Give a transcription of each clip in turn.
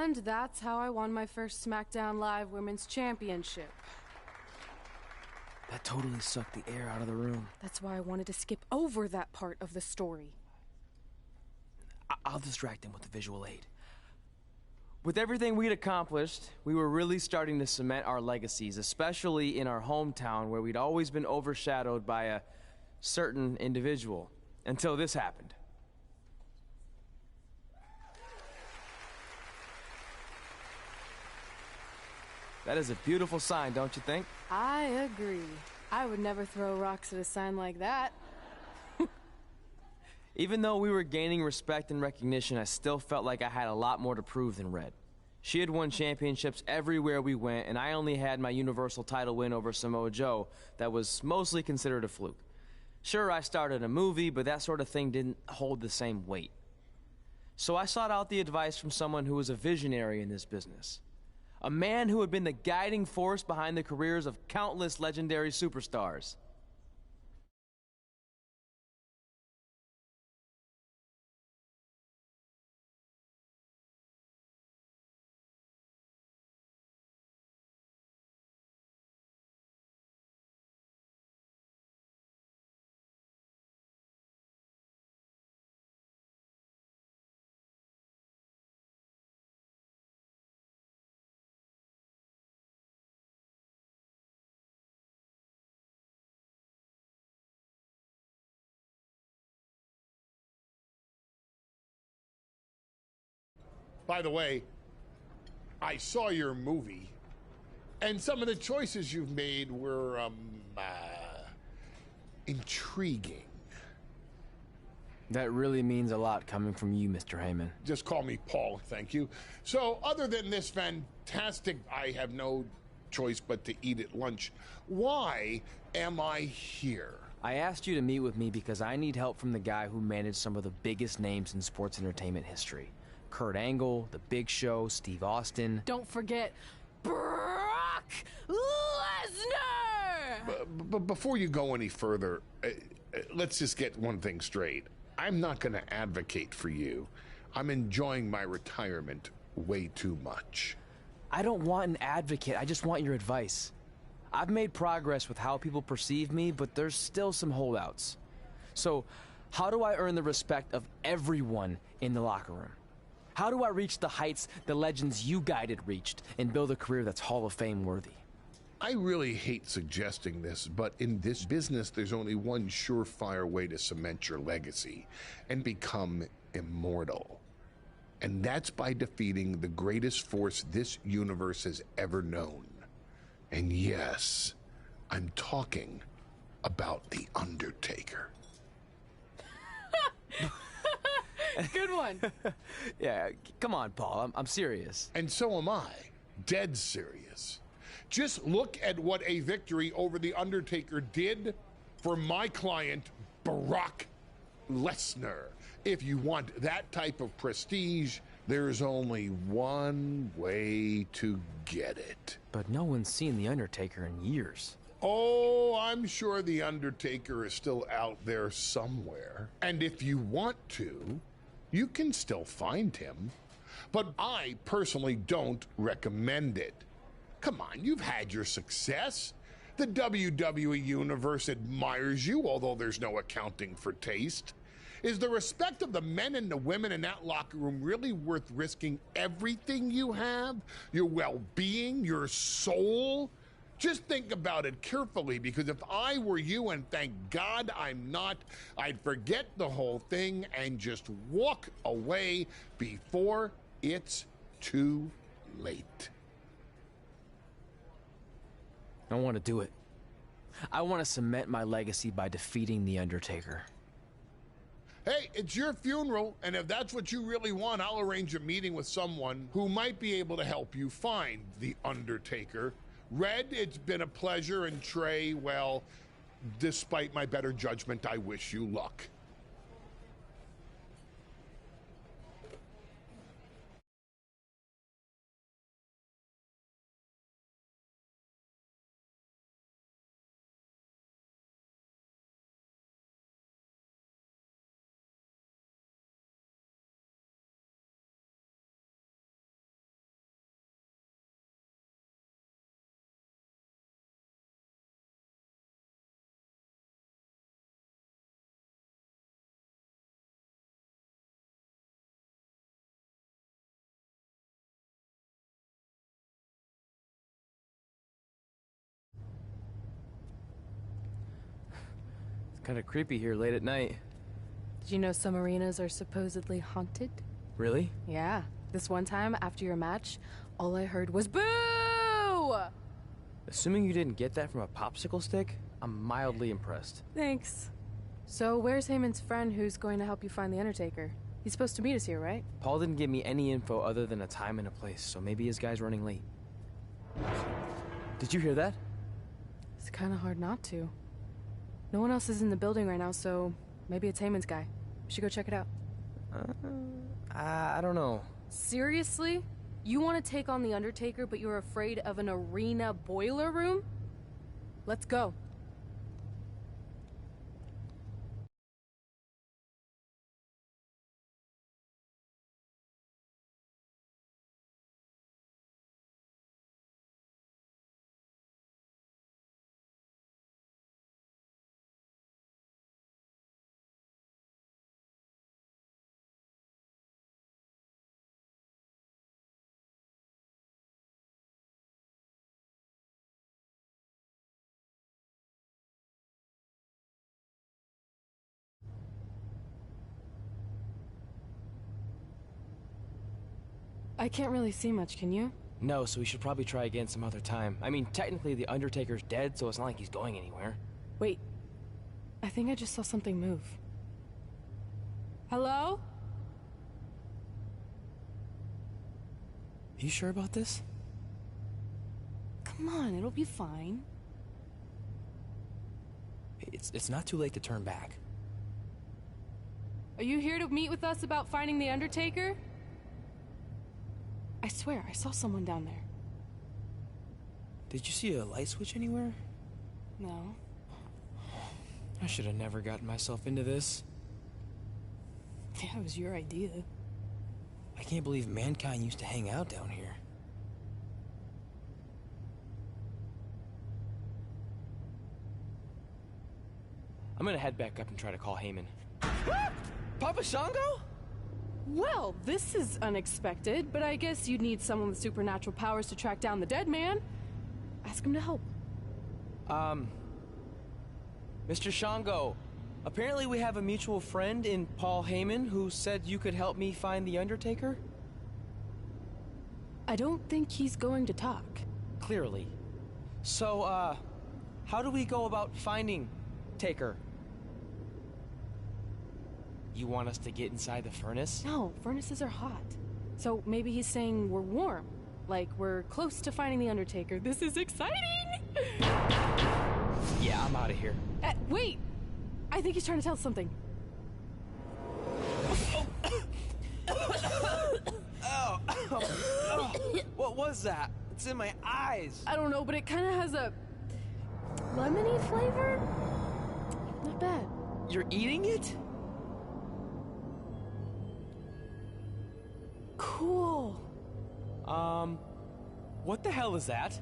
And that's how I won my first SmackDown Live Women's Championship. That totally sucked the air out of the room. That's why I wanted to skip over that part of the story. I'll distract him with the visual aid. With everything we'd accomplished, we were really starting to cement our legacies, especially in our hometown where we'd always been overshadowed by a certain individual, until this happened. That is a beautiful sign, don't you think? I agree. I would never throw rocks at a sign like that. Even though we were gaining respect and recognition, I still felt like I had a lot more to prove than Red. She had won championships everywhere we went, and I only had my Universal title win over Samoa Joe that was mostly considered a fluke. Sure, I started a movie, but that sort of thing didn't hold the same weight. So I sought out the advice from someone who was a visionary in this business. A man who had been the guiding force behind the careers of countless legendary superstars. By the way, I saw your movie, and some of the choices you've made were, intriguing. That really means a lot coming from you, Mr. Heyman. Just call me Paul, thank you. So, other than this fantastic, I have no choice but to eat at lunch, why am I here? I asked you to meet with me because I need help from the guy who managed some of the biggest names in sports entertainment history. Kurt Angle, The Big Show, Steve Austin. Don't forget Brock Lesnar! But before you go any further, let's just get one thing straight. I'm not going to advocate for you. I'm enjoying my retirement way too much. I don't want an advocate, I just want your advice. I've made progress with how people perceive me, but there's still some holdouts. So, how do I earn the respect of everyone in the locker room? How do I reach the heights the legends you guided reached and build a career that's Hall of Fame worthy? I really hate suggesting this, but in this business, there's only one surefire way to cement your legacy and become immortal. And that's by defeating the greatest force this universe has ever known. And yes, I'm talking about The Undertaker. Good one. Yeah, come on, Paul, I'm serious. And so am I, dead serious. Just look at what a victory over The Undertaker did for my client, Brock Lesnar. If you want that type of prestige, there's only one way to get it. But no one's seen The Undertaker in years. Oh, I'm sure The Undertaker is still out there somewhere. And if you want to, you can still find him. But I personally don't recommend it. Come on, you've had your success. The WWE Universe admires you, although there's no accounting for taste. Is the respect of the men and the women in that locker room really worth risking everything you have? Your well-being, your soul? Just think about it carefully, because if I were you, and thank God I'm not, I'd forget the whole thing and just walk away before it's too late. I want to do it. I want to cement my legacy by defeating The Undertaker. Hey, it's your funeral, and if that's what you really want, I'll arrange a meeting with someone who might be able to help you find The Undertaker. Red, it's been a pleasure, and Trey, well, despite my better judgment, I wish you luck. Kind of creepy here late at night. Did you know some arenas are supposedly haunted? Really? Yeah. This one time, after your match, all I heard was boo! Assuming you didn't get that from a popsicle stick, I'm mildly impressed. Thanks. So where's Heyman's friend who's going to help you find the Undertaker? He's supposed to meet us here, right? Paul didn't give me any info other than a time and a place, so maybe his guy's running late. Did you hear that? It's kind of hard not to. No one else is in the building right now, so maybe it's Heyman's guy. We should go check it out. I don't know. Seriously? You want to take on the Undertaker, but you're afraid of an arena boiler room? Let's go. I can't really see much, can you? No, so we should probably try again some other time. I mean, technically the Undertaker's dead, so it's not like he's going anywhere. Wait. I think I just saw something move. Hello? You sure about this? Come on, it'll be fine. It's not too late to turn back. Are you here to meet with us about finding the Undertaker? I swear, I saw someone down there. Did you see a light switch anywhere? No. I should have never gotten myself into this. Yeah, it was your idea. I can't believe mankind used to hang out down here. I'm gonna head back up and try to call Heyman. Papa Shango? Well, this is unexpected, but I guess you'd need someone with supernatural powers to track down the dead man. Ask him to help. Mr. Shango, apparently we have a mutual friend in Paul Heyman who said you could help me find the Undertaker? I don't think he's going to talk. Clearly. So, how do we go about finding Taker? You want us to get inside the furnace? No, furnaces are hot. So maybe he's saying we're warm. Like we're close to finding the Undertaker. This is exciting! Yeah, I'm out of here. Wait! I think he's trying to tell us something. What was that? It's in my eyes. I don't know, but it kind of has a lemony flavor? Not bad. You're eating it? Cool. What the hell is that?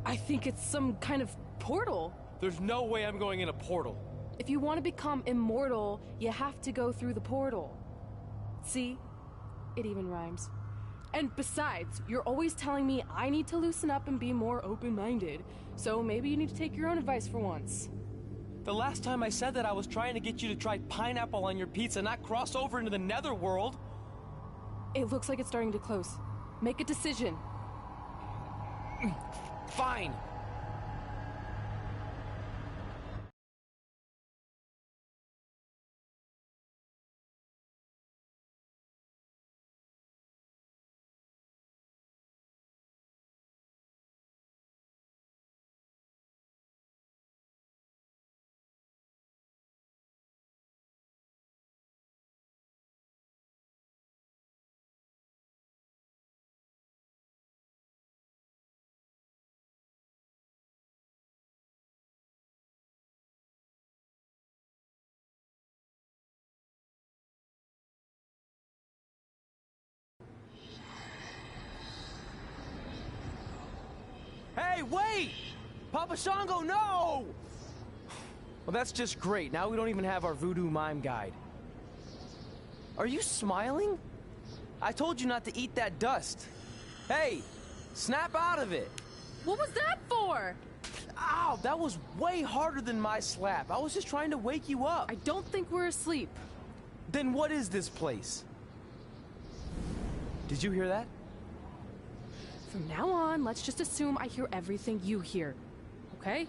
I think it's some kind of portal. There's no way I'm going in a portal. If you want to become immortal, you have to go through the portal. See? It even rhymes. And besides, you're always telling me I need to loosen up and be more open-minded. So maybe you need to take your own advice for once. The last time I said that, I was trying to get you to try pineapple on your pizza, not cross over into the netherworld. It looks like it's starting to close. Make a decision. Fine. Hey, wait! Papa Shango, no! Well, that's just great. Now we don't even have our voodoo mime guide. Are you smiling? I told you not to eat that dust. Hey, snap out of it. What was that for? Ow, that was way harder than my slap. I was just trying to wake you up. I don't think we're asleep. Then what is this place? Did you hear that? From now on, let's just assume I hear everything you hear. Okay?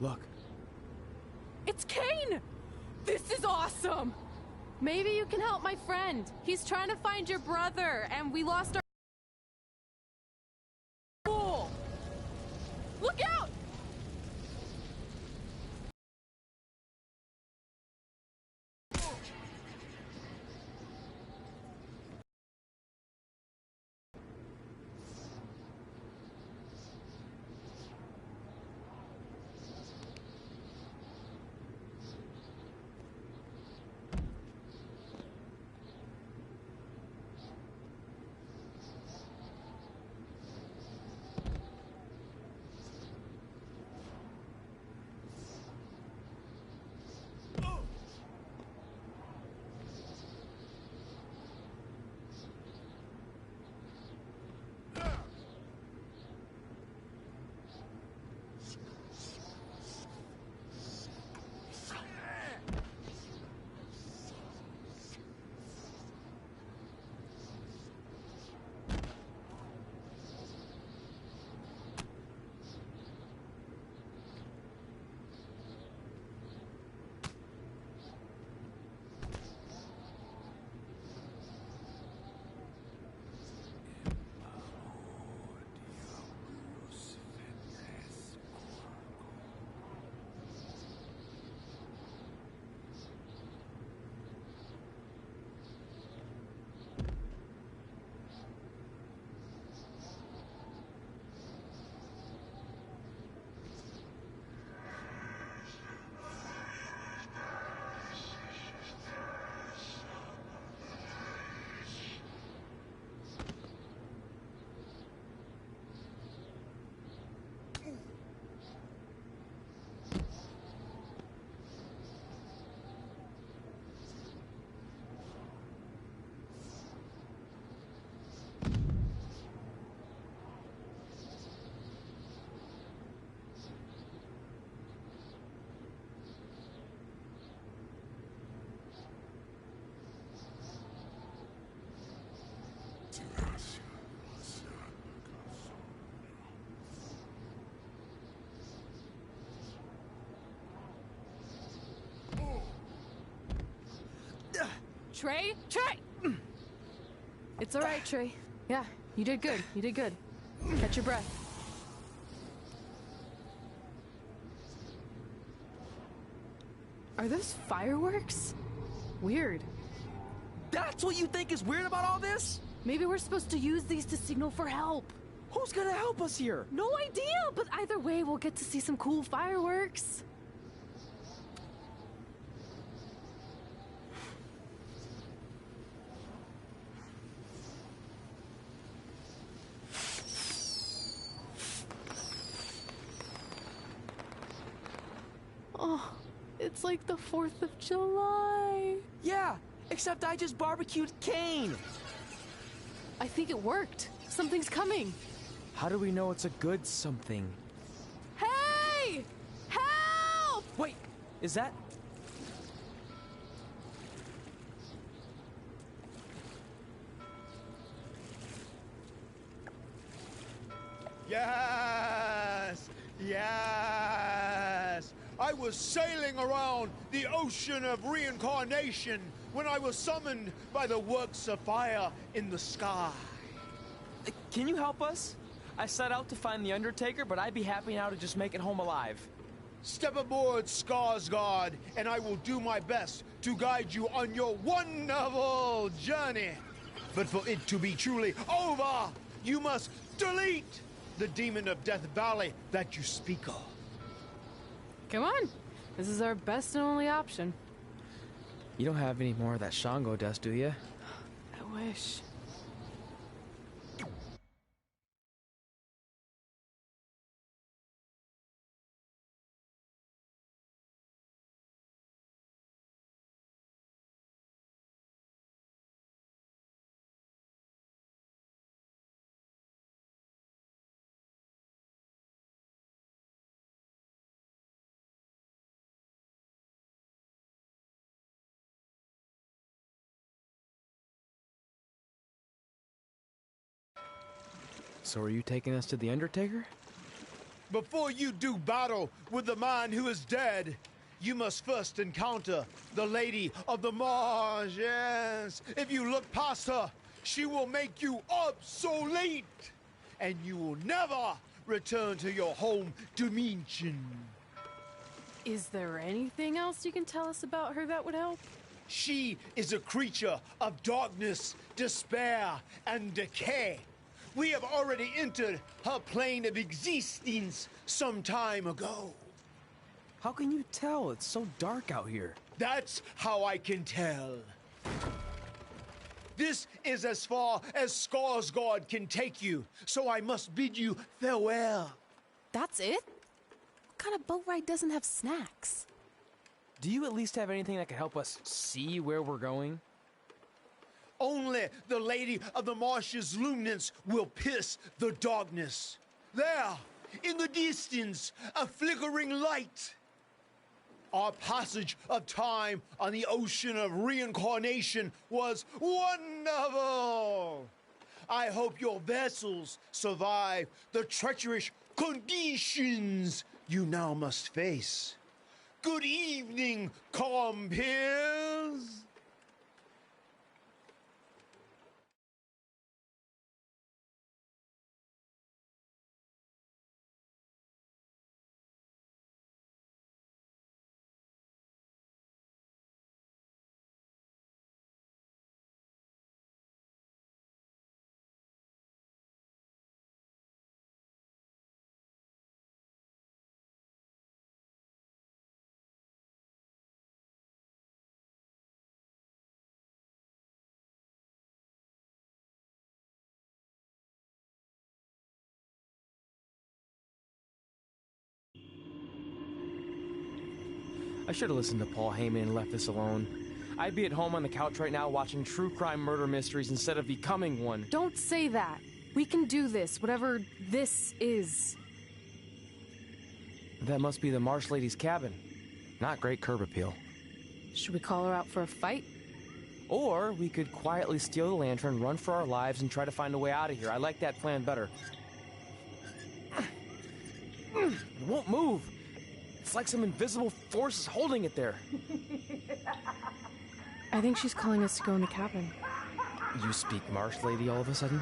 Look. It's Kane! This is awesome! Maybe you can help my friend. He's trying to find your brother, and we lost our... Cool! Look out! Trey? Trey! It's all right, Trey. Yeah, you did good. You did good. Catch your breath. Are those fireworks? Weird. That's what you think is weird about all this? Maybe we're supposed to use these to signal for help. Who's gonna help us here? No idea, but either way, we'll get to see some cool fireworks. Oh, it's like the 4th of July. Yeah, except I just barbecued Kane. I think it worked. Something's coming. How do we know it's a good something? Hey! Help! Wait, is that... Yes! Yes! I was sailing around the ocean of reincarnation when I was summoned by the works of fire in the sky. Can you help us? I set out to find the Undertaker, but I'd be happy now to just make it home alive. Step aboard, Skarsgård, and I will do my best to guide you on your wonderful journey. But for it to be truly over, you must delete the demon of Death Valley that you speak of. Come on. This is our best and only option. You don't have any more of that Shango dust, do you? I wish. So are you taking us to the Undertaker? Before you do battle with the man who is dead, you must first encounter the Lady of the Marsh. Yes. If you look past her, she will make you obsolete, and you will never return to your home dimension. Is there anything else you can tell us about her that would help? She is a creature of darkness, despair, and decay. We have already entered her plane of existence some time ago. How can you tell? It's so dark out here. That's how I can tell. This is as far as Skarsgård can take you, so I must bid you farewell. That's it? What kind of boat ride doesn't have snacks? Do you at least have anything that can help us see where we're going? Only the Lady of the Marsh's luminance will pierce the darkness. There, in the distance, a flickering light. Our passage of time on the ocean of reincarnation was wonderful. I hope your vessels survive the treacherous conditions you now must face. Good evening, compeers. I should have listened to Paul Heyman and left this alone. I'd be at home on the couch right now watching true crime murder mysteries instead of becoming one. Don't say that. We can do this, whatever this is. That must be the Marsh Lady's cabin. Not great curb appeal. Should we call her out for a fight? Or we could quietly steal the lantern, run for our lives, and try to find a way out of here. I like that plan better. It won't move. It's like some invisible force is holding it there. I think she's calling us to go in the cabin. You speak Marsh Lady all of a sudden?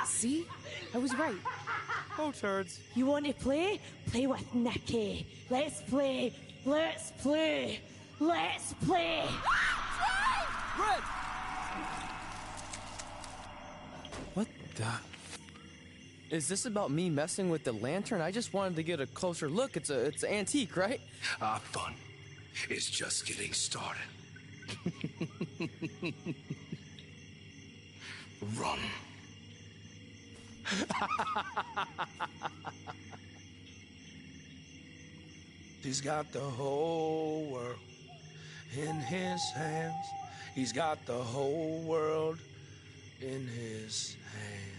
See? I was right. Oh, turds. You want to play? Play with Nikki. Let's play. Let's play. Let's play. Red! What the... Is this about me messing with the lantern? I just wanted to get a closer look. It's an antique, right? Our fun is just getting started. Run. He's got the whole world in his hands. He's got the whole world in his hands.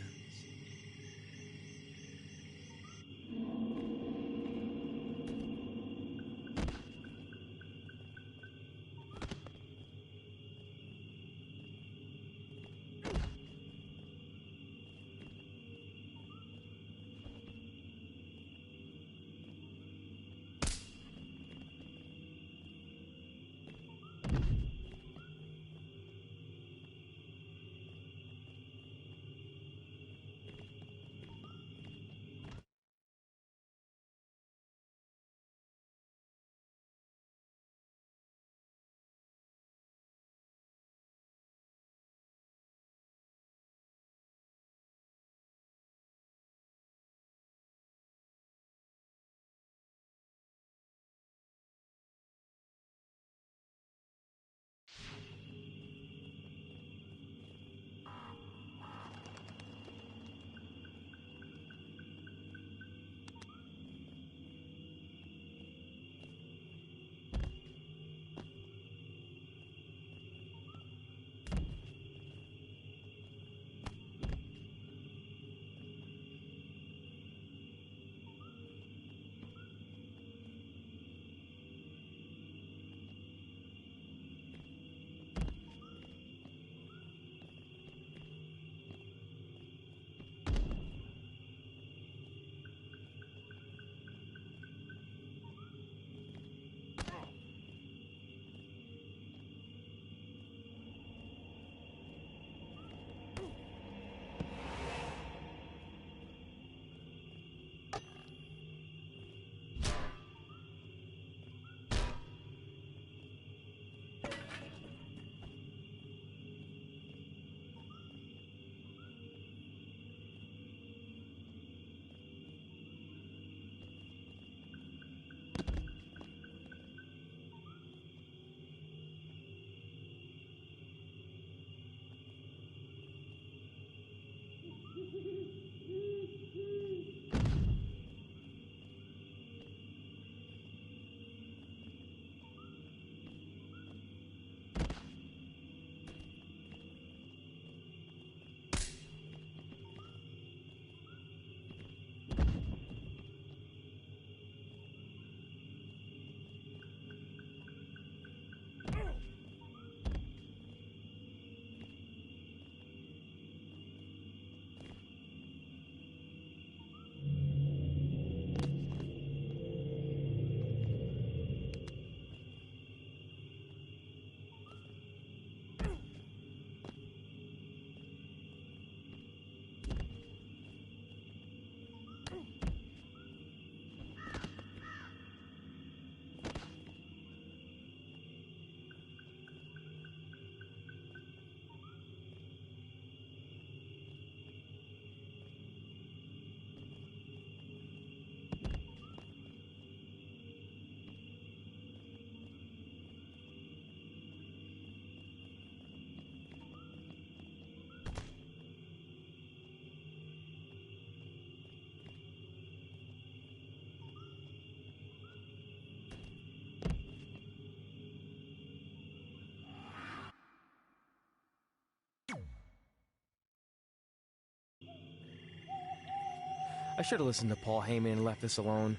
I should have listened to Paul Heyman and left this alone.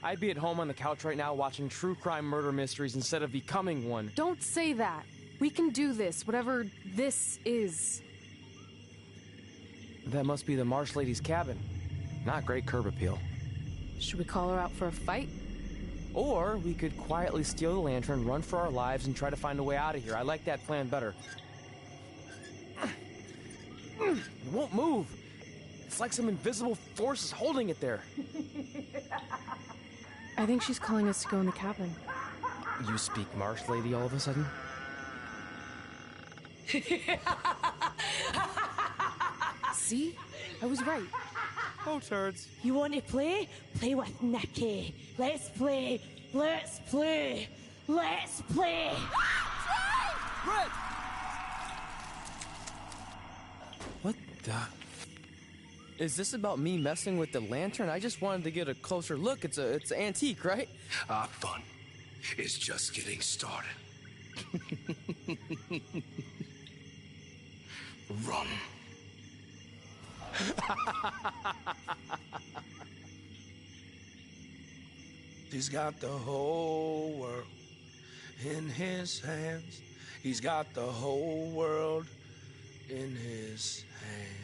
I'd be at home on the couch right now watching true crime murder mysteries instead of becoming one. Don't say that. We can do this, whatever this is. That must be the Marsh Lady's cabin. Not great curb appeal. Should we call her out for a fight? Or we could quietly steal the lantern, run for our lives, and try to find a way out of here. I like that plan better. It won't move. It's like some invisible force is holding it there. I think she's calling us to go in the cabin. You speak Marsh Lady all of a sudden? See? I was right. Oh, turds. You want to play? Play with Nikki. Let's play. Let's play. Let's play. Red! What the... Is this about me messing with the lantern? I just wanted to get a closer look. It's antique, right? Our fun is just getting started. Run. He's got the whole world in his hands. He's got the whole world in his hands.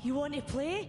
You want to play?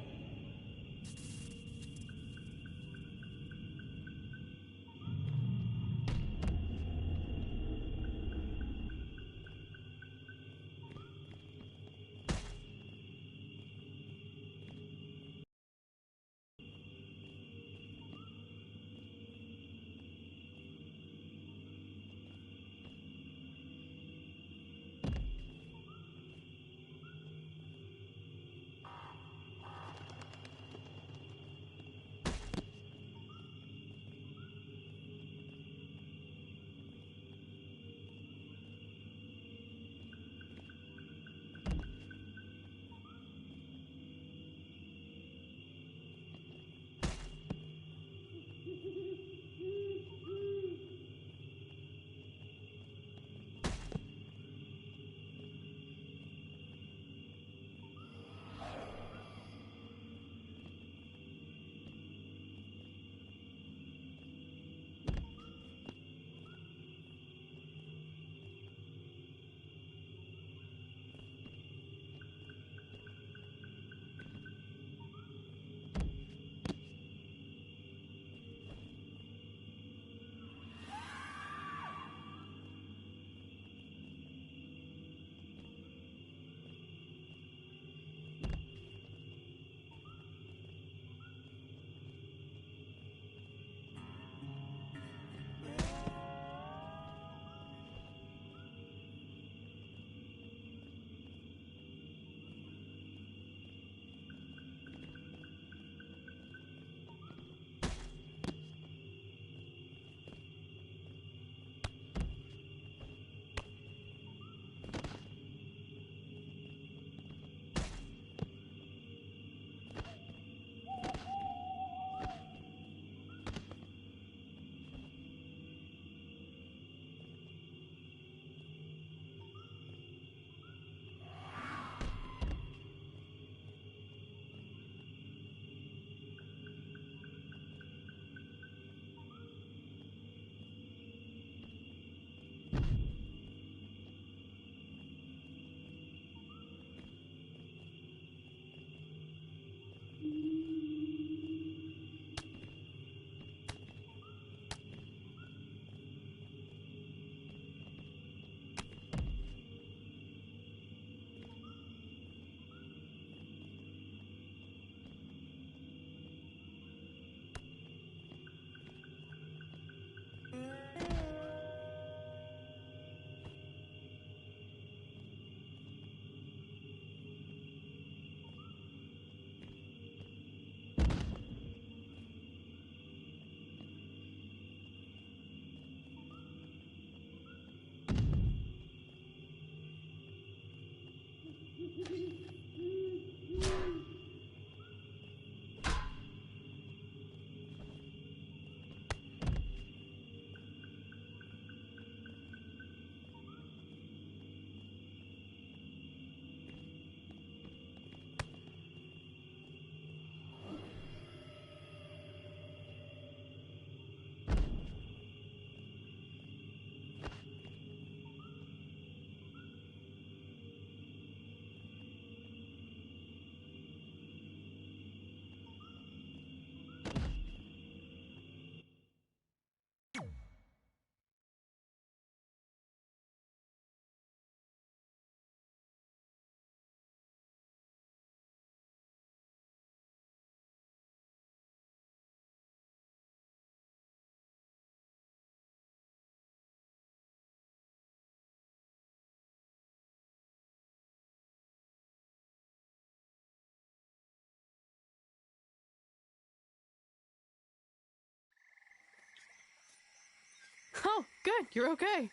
Oh, good. You're okay.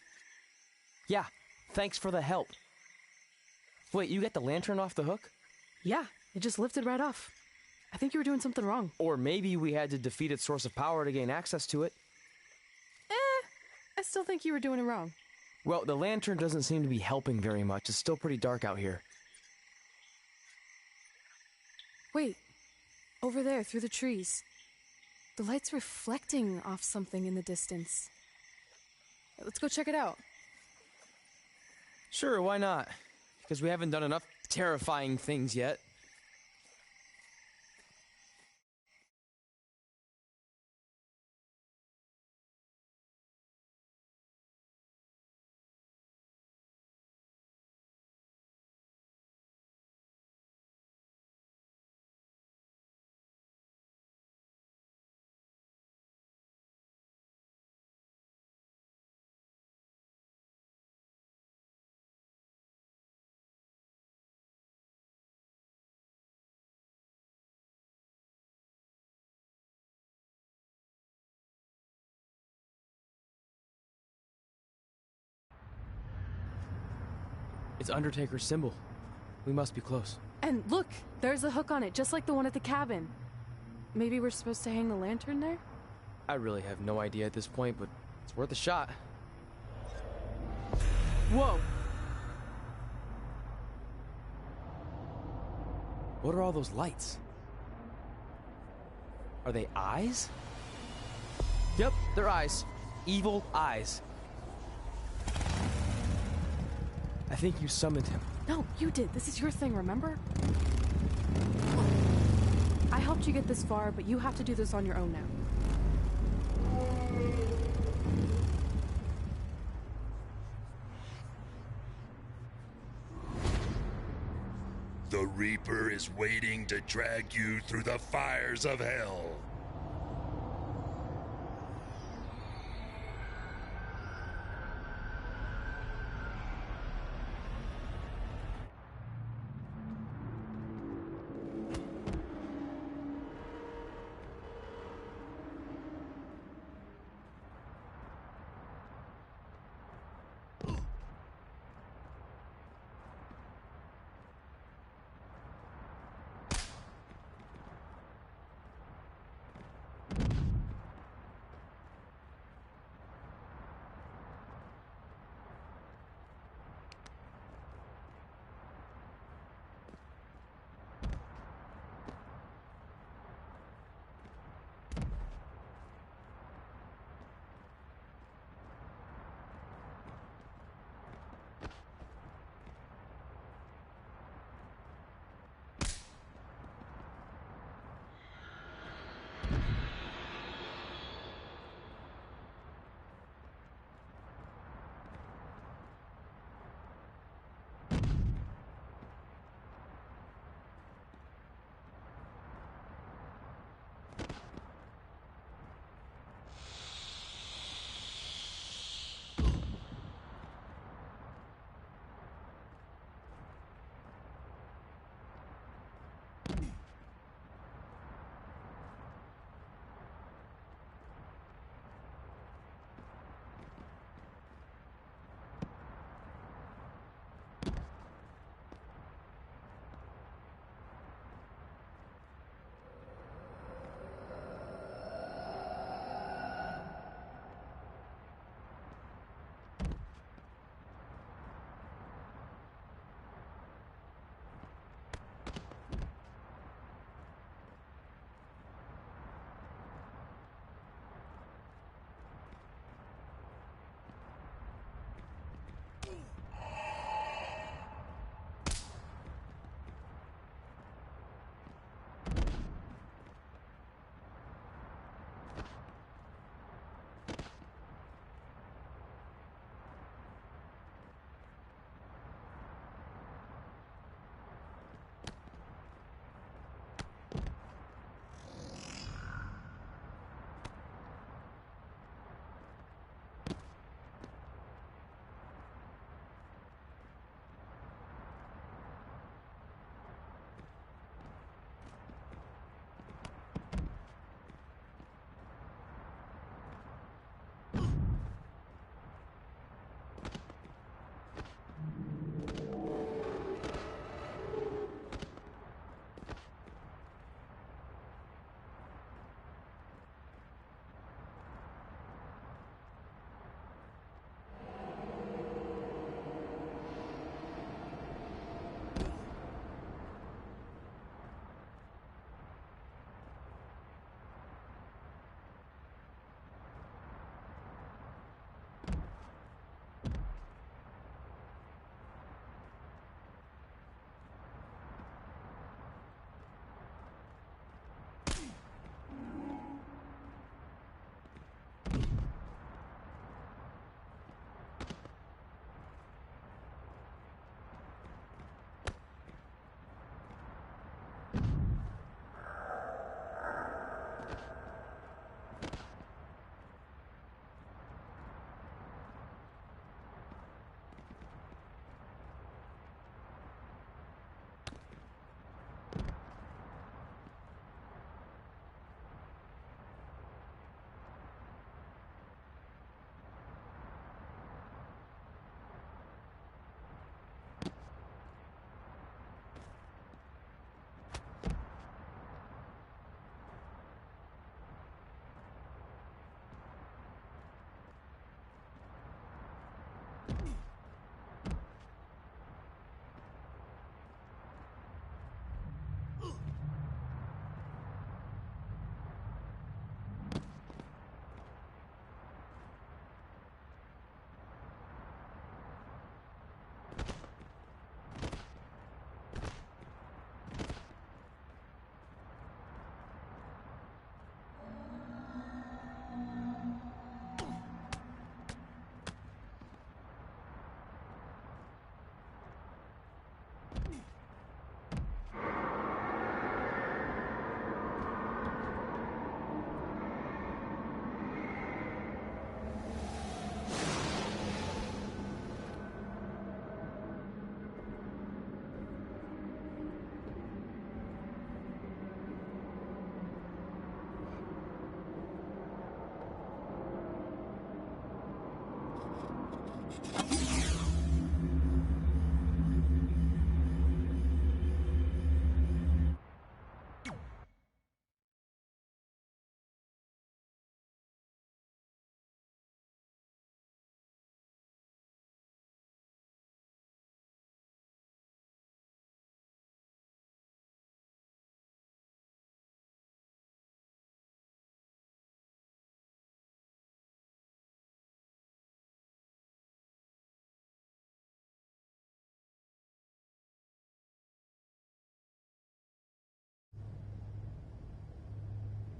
Yeah, thanks for the help. Wait, you got the lantern off the hook? Yeah, it just lifted right off. I think think you were doing something wrong. Or maybe we had to defeat its source of power to gain access to it. I still think you were doing it wrong. Well, the lantern doesn't seem to be helping very much. It's still pretty dark out here. Wait, over there, through the trees. The light's reflecting off something in the distance. Let's go check it out. Sure, why not? Because we haven't done enough terrifying things yet. It's Undertaker's symbol. We must be close. And look, there's a hook on it, just like the one at the cabin. Maybe we're supposed to hang the lantern there? I really have no idea at this point, but it's worth a shot. Whoa! What are all those lights? Are they eyes? Yep, they're eyes. Evil eyes. I think you summoned him. No, you did. This is your thing, remember? I helped you get this far, but you have to do this on your own now. The Reaper is waiting to drag you through the fires of hell.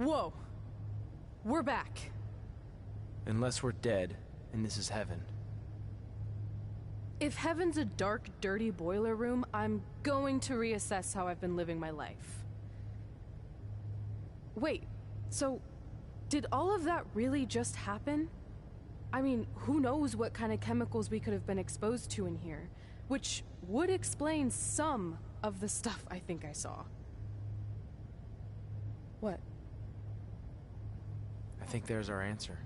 Whoa. We're back. Unless we're dead, and this is heaven. If heaven's a dark, dirty boiler room, I'm going to reassess how I've been living my life. Wait, so did all of that really just happen? I mean, who knows what kind of chemicals we could have been exposed to in here, which would explain some of the stuff I think I saw. What? I think there's our answer.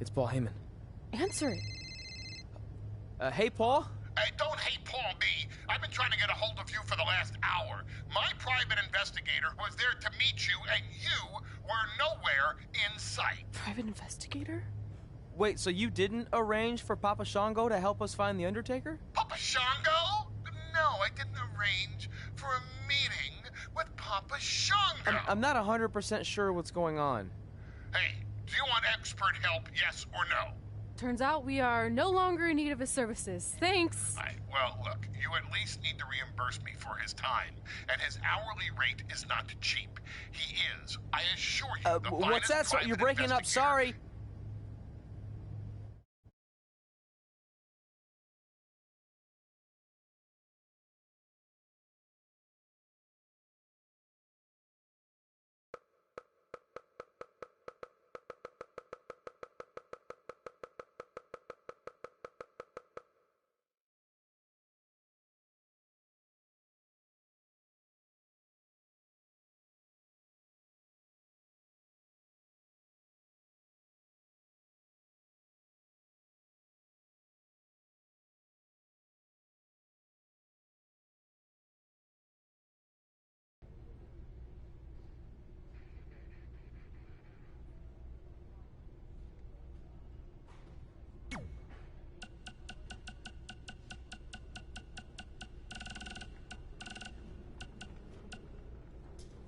It's Paul Heyman. Answer it. Hey, Paul? Hey, don't hate Paul B. I've been trying to get a hold of you for the last hour. My private investigator was there to meet you, and you were nowhere in sight. Private investigator? Wait, so you didn't arrange for Papa Shango to help us find the Undertaker? Papa Shango? No, I didn't arrange for a meeting with Papa Shango. I'm not 100% sure what's going on. Hey, do you want expert help, yes or no? Turns out we are no longer in need of his services. Thanks. Well, look, you at least need to reimburse me for his time, and his hourly rate is not cheap. He is, I assure you, the what's that? finest You're private breaking up. investigator. Sorry.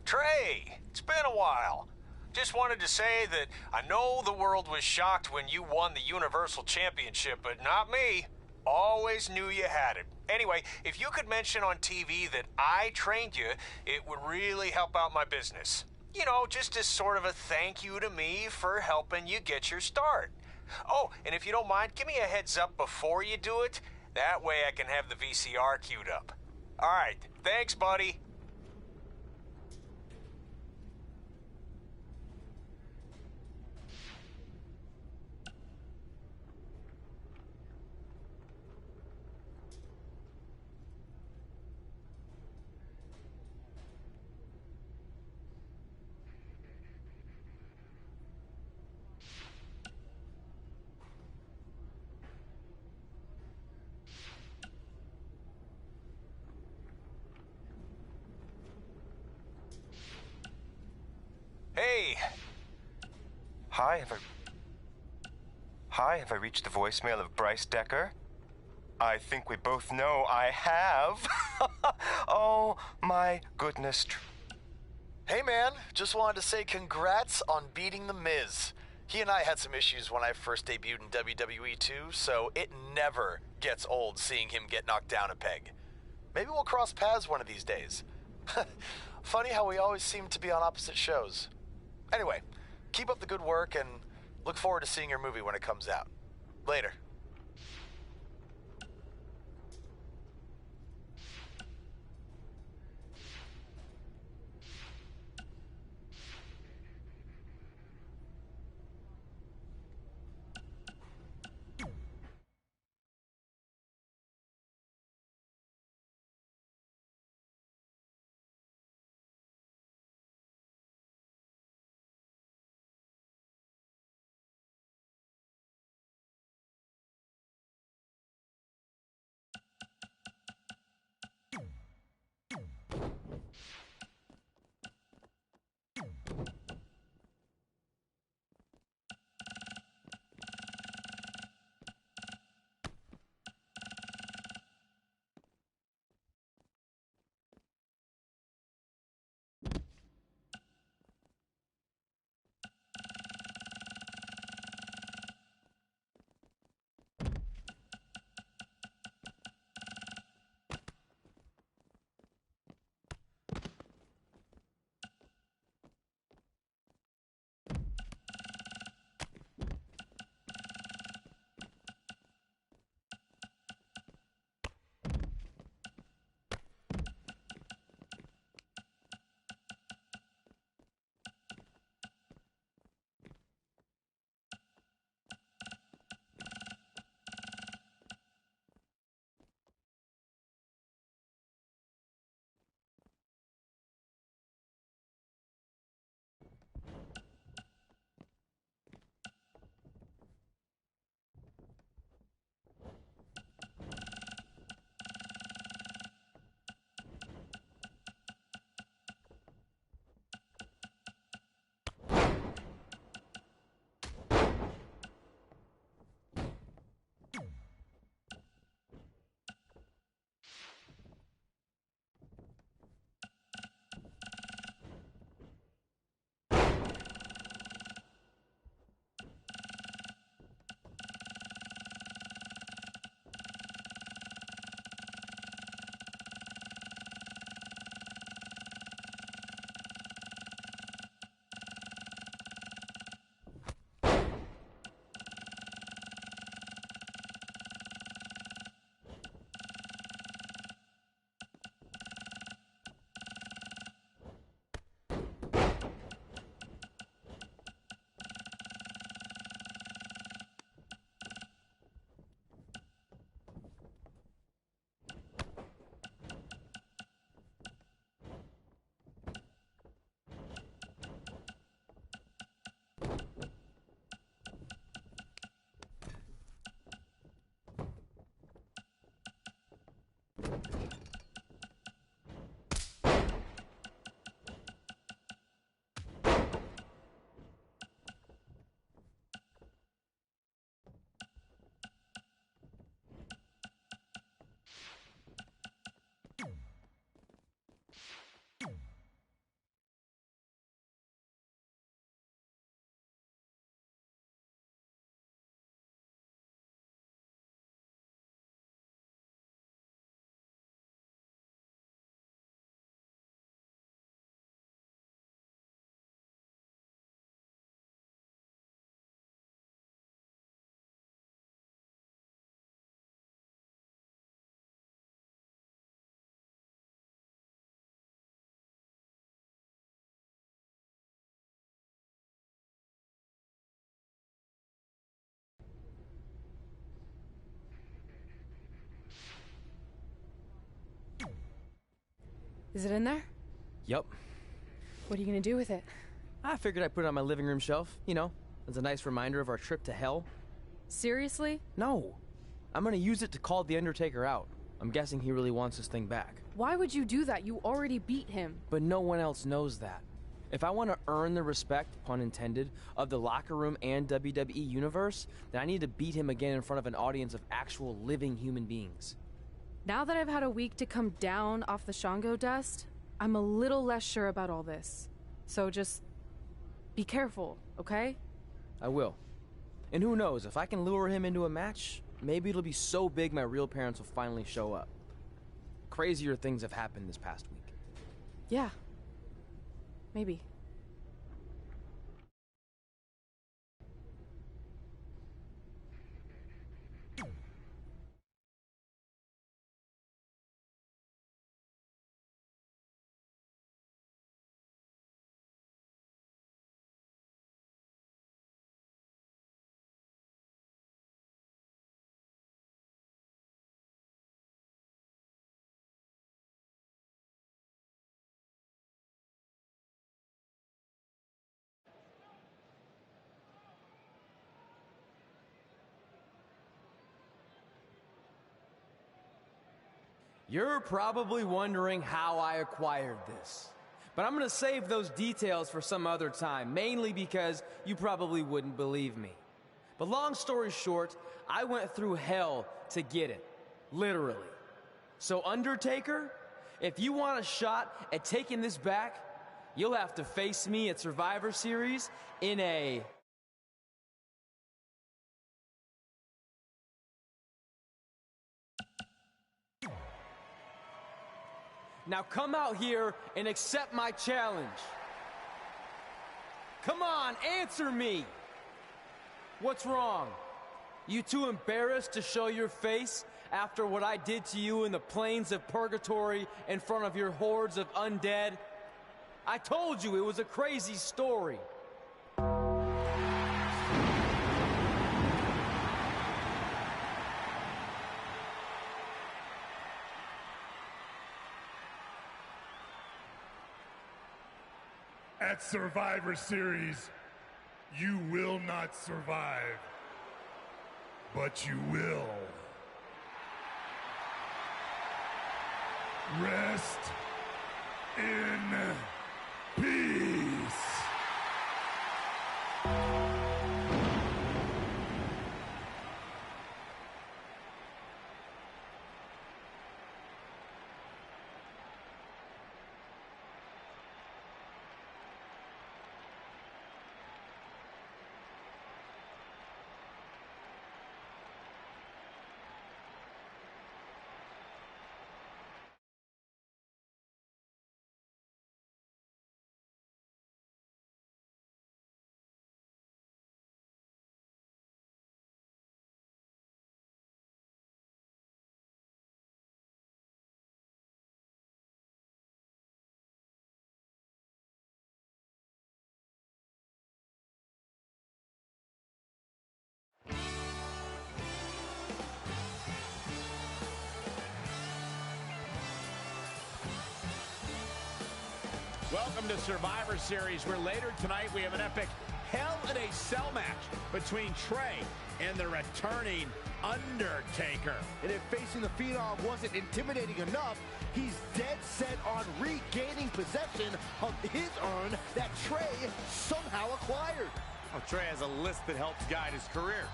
Trey, it's been a while. Just wanted to say that I know the world was shocked when you won the Universal Championship, but not me. Always knew you had it. Anyway, if you could mention on TV that I trained you, it would really help out my business. You know, just as sort of a thank you to me for helping you get your start. Oh, and if you don't mind, give me a heads up before you do it. That way I can have the VCR queued up. All right, thanks, buddy. Hey. Hi, have I reached the voicemail of Bryce Decker? I think we both know I have. Oh, my goodness. Hey man, just wanted to say congrats on beating The Miz. He and I had some issues when I first debuted in WWE too, so it never gets old seeing him get knocked down a peg. Maybe we'll cross paths one of these days. Funny how we always seem to be on opposite shows. Anyway, keep up the good work and look forward to seeing your movie when it comes out. Later. Is it in there? Yup. What are you gonna do with it? I figured I'd put it on my living room shelf, you know, as a nice reminder of our trip to hell. Seriously? No. I'm gonna use it to call The Undertaker out. I'm guessing he really wants this thing back. Why would you do that? You already beat him. But no one else knows that. If I want to earn the respect, pun intended, of the locker room and WWE universe, then I need to beat him again in front of an audience of actual living human beings. Now that I've had a week to come down off the Shango dust, I'm a little less sure about all this. So just be careful, okay? I will. And who knows, if I can lure him into a match, maybe it'll be so big my real parents will finally show up. Crazier things have happened this past week. Yeah. Maybe. You're probably wondering how I acquired this. But I'm gonna save those details for some other time, mainly because you probably wouldn't believe me. But long story short, I went through hell to get it. Literally. So Undertaker, if you want a shot at taking this back, you'll have to face me at Survivor Series in a... Now come out here and accept my challenge. Come on, answer me. What's wrong? You too embarrassed to show your face after what I did to you in the plains of purgatory in front of your hordes of undead? I told you it was a crazy story. At Survivor Series, you will not survive, but you will. Rest in peace. Welcome to Survivor Series, where later tonight we have an epic Hell in a Cell match between Trey and the returning Undertaker. And if facing the Phenom wasn't intimidating enough, he's dead set on regaining possession of his urn that Trey somehow acquired. Well, Trey has a list that helps guide his career.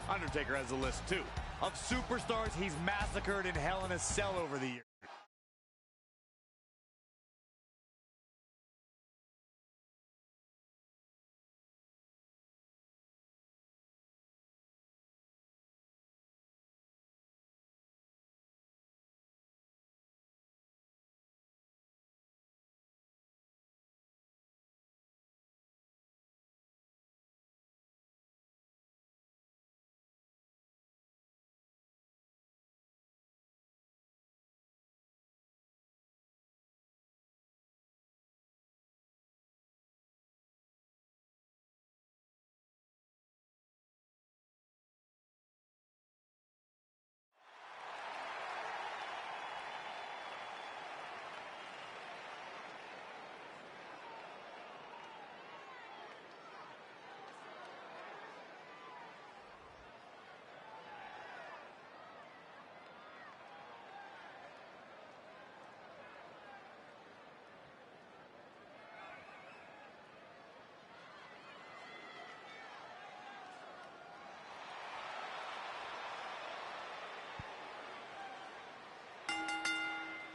Undertaker has a list, too, of superstars he's massacred in Hell in a Cell over the years.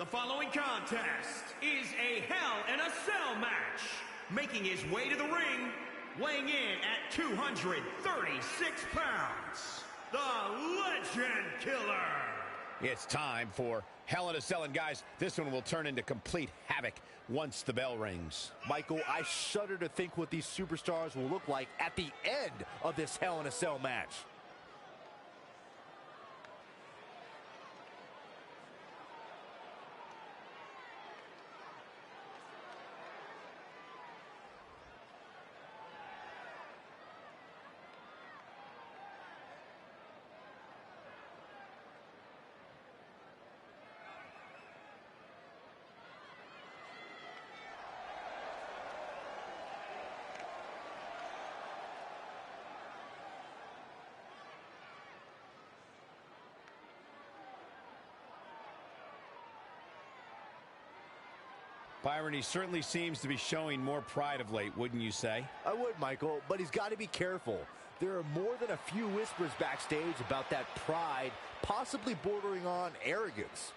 The following contest is a Hell in a Cell match. Making his way to the ring, weighing in at 236 pounds, the Legend Killer. It's time for Hell in a Cell, and guys, this one will turn into complete havoc once the bell rings. Michael, I shudder to think what these superstars will look like at the end of this Hell in a Cell match. Byron, he certainly seems to be showing more pride of late, wouldn't you say? I would, Michael, but he's got to be careful. There are more than a few whispers backstage about that pride, possibly bordering on arrogance.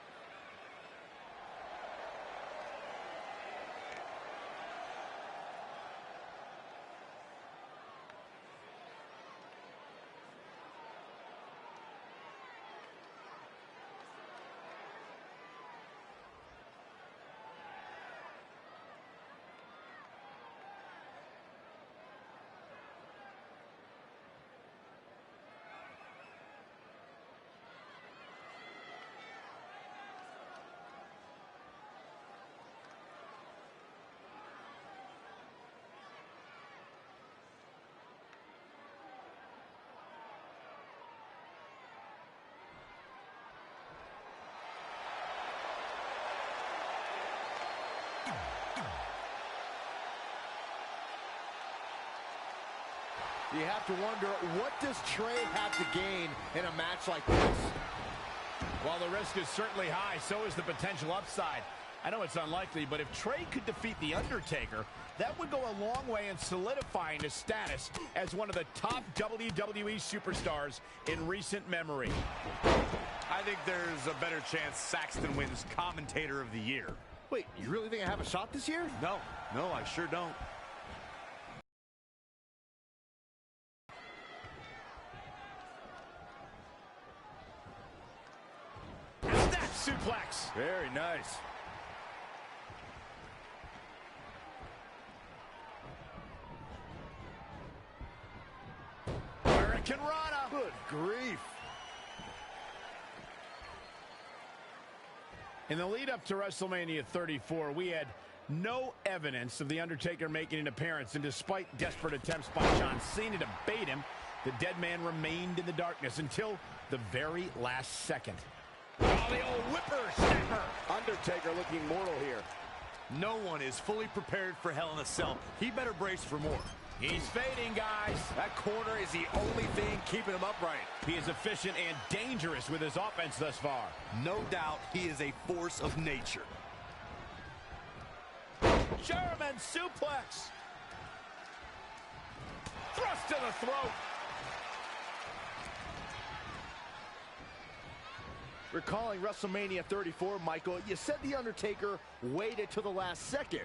You have to wonder, what does Trey have to gain in a match like this? While the risk is certainly high, so is the potential upside. I know it's unlikely, but if Trey could defeat The Undertaker, that would go a long way in solidifying his status as one of the top WWE superstars in recent memory. I think there's a better chance Saxton wins Commentator of the Year. Wait, you really think I have a shot this year? No, I sure don't. Suplex. Very nice. Hurricane Rana. Good grief. In the lead up to WrestleMania 34, we had no evidence of The Undertaker making an appearance, and despite desperate attempts by John Cena to bait him, the dead man remained in the darkness until the very last second. Oh, the old whipper-snapper. Undertaker looking mortal here. No one is fully prepared for Hell in a Cell. He better brace for more. He's fading, guys. That corner is the only thing keeping him upright. He is efficient and dangerous with his offense thus far. No doubt he is a force of nature. German suplex. Thrust to the throat. Recalling WrestleMania 34, Michael, you said The Undertaker waited till the last second.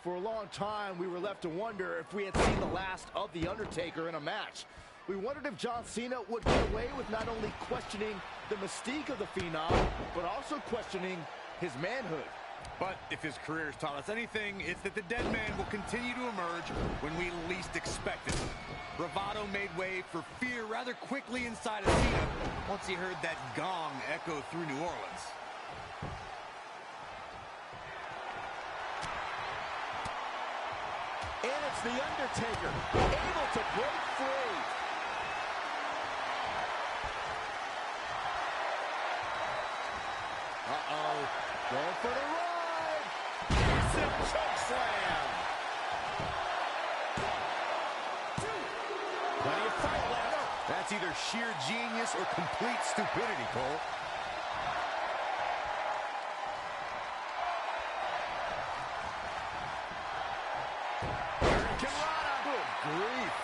For a long time, we were left to wonder if we had seen the last of The Undertaker in a match. We wondered if John Cena would get away with not only questioning the mystique of the Phenom, but also questioning his manhood. But if his career has taught us anything, it's that the dead man will continue to emerge when we least expect it. Bravado made way for fear rather quickly inside of Cena once he heard that gong echo through New Orleans. And it's The Undertaker, able to break free. Uh-oh, going for the ride. Massive chokeslam. Plenty of fight left. That's either sheer genius or complete stupidity, Cole. Hurricane Rana. Good grief.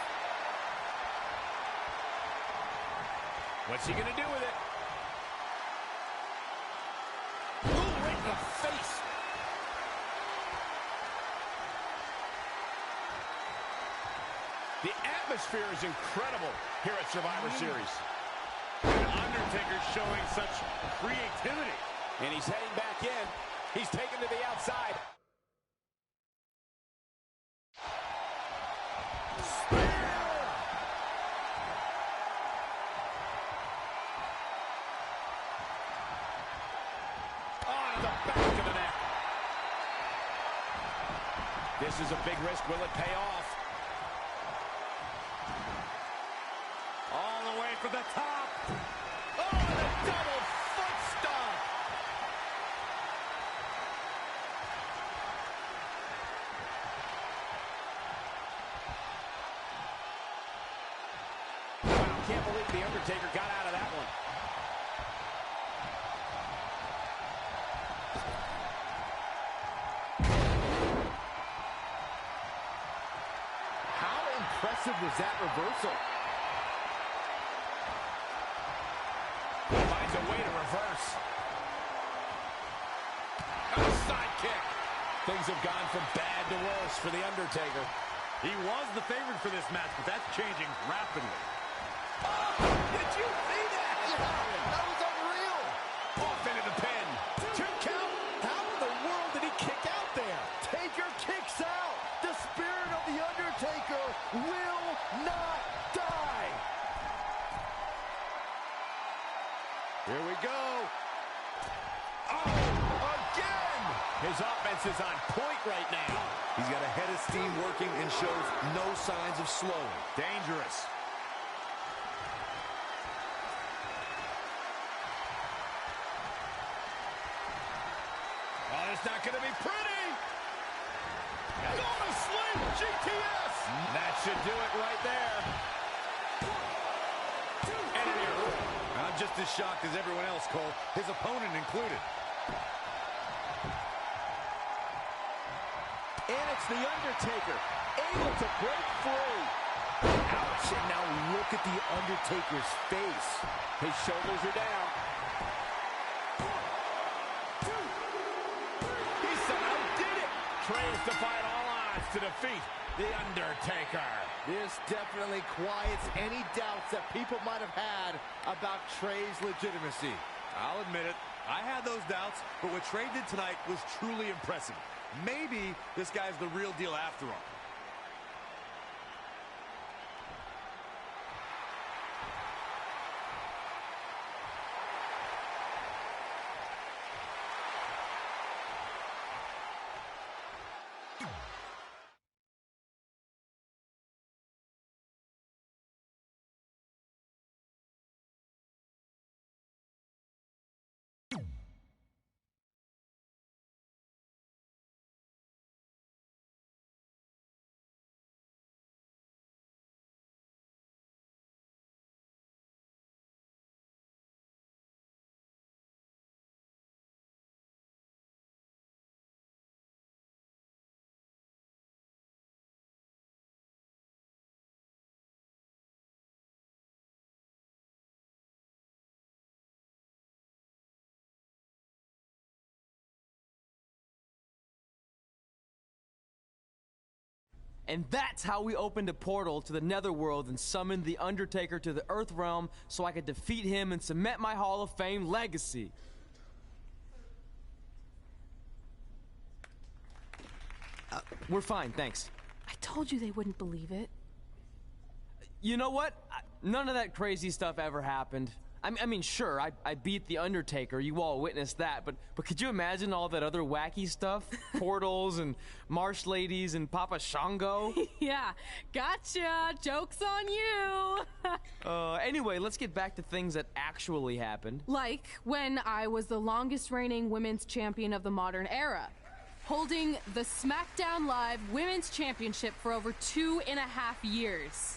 What's he gonna do with it? Ooh, right in the face. The atmosphere is incredible here at Survivor Series. And Undertaker showing such creativity. And he's heading back in. He's taken to the outside. This is a big risk. Will it pay off? All the way for the top. Oh, the double foot stomp. Wow, can't believe the Undertaker got out of that one. Impressive was that reversal. Finds a way to reverse. A side kick. Things have gone from bad to worse for The Undertaker. He was the favorite for this match, but that's changing rapidly. Oh, did you see that? Yeah, that was unreal. Off into the pin. 2 count. How in the world did he kick out there? Taker kicks out. The spirit of The Undertaker will not die. Here we go. Oh, again. His offense is on point right now. He's got a head of steam working and shows no signs of slowing. Dangerous. Oh, it's not going to be pretty. Gonna sling GTS. That should do it right there. I'm just as shocked as everyone else, Cole, his opponent included. And it's The Undertaker, able to break free. Ouch, and now look at The Undertaker's face. His shoulders are down. He somehow did it. Trey's defied all odds to defeat The Undertaker. This definitely quiets any doubts that people might have had about Trey's legitimacy. I'll admit it. I had those doubts, but what Trey did tonight was truly impressive. Maybe this guy's the real deal after all. And that's how we opened a portal to the Netherworld and summoned The Undertaker to the Earth Realm so I could defeat him and cement my Hall of Fame legacy. We're fine, thanks. I told you they wouldn't believe it. You know what? None of that crazy stuff ever happened. I mean, sure, I beat The Undertaker. You all witnessed that. But could you imagine all that other wacky stuff? Portals and marsh ladies and Papa Shango? Yeah, gotcha. Joke's on you. Anyway, let's get back to things that actually happened. Like when I was the longest reigning women's champion of the modern era, holding the SmackDown Live Women's Championship for over 2.5 years.